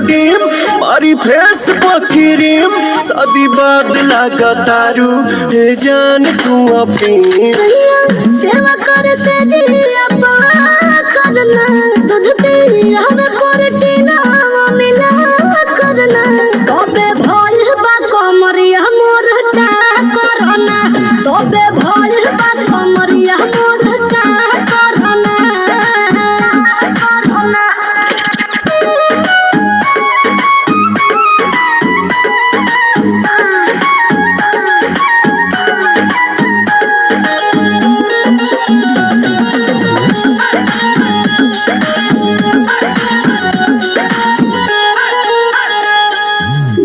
डिम मारी फेस पखिरिम शादी बाद लगा तारू हे जान तू अपनी सेवा करे से दिया करना दूध पी हमें प्रोटीन मिला करना तबे भइल बा कमरिया मोर चा करना तबे भइल बा कमरिया मोर चा करना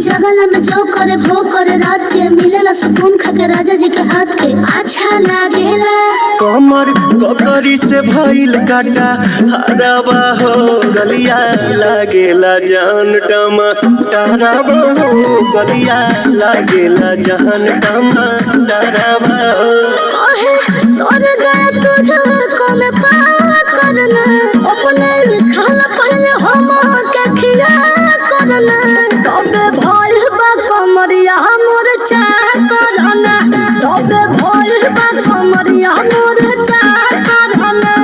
जगला में जो करे वो करे रात के मिलेला सुकून खाके राजा जी के हाथ के अच्छा लागेला कमर ककरी से भइल काटा हरावा हो गलिया लागेला जान टमा डरावा हो गलिया लागेला जान टमा डरावा हो कहे तोर गए तुझे को में पावा करना अपने खाना पहले हम के खिया करना तबे भइल बा कमरिया मोर चा करना तबे भइल बा कमरिया मोर चा करना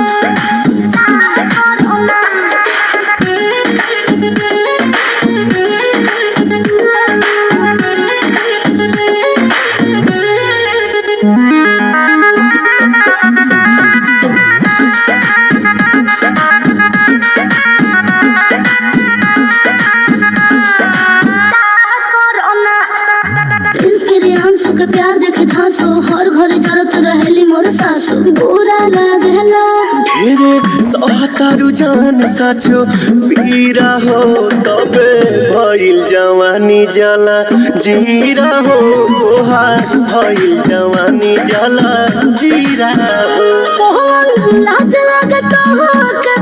के प्यार देखे धासो हर घरे जरत रहेली मोर सासो बुरा लागेला ढेरे सहतारू जान साचो पीरा हो तबे भइल जवानी जला जीरा हो ओहार भइल जवानी जला जीरा हो लाज लागे तो के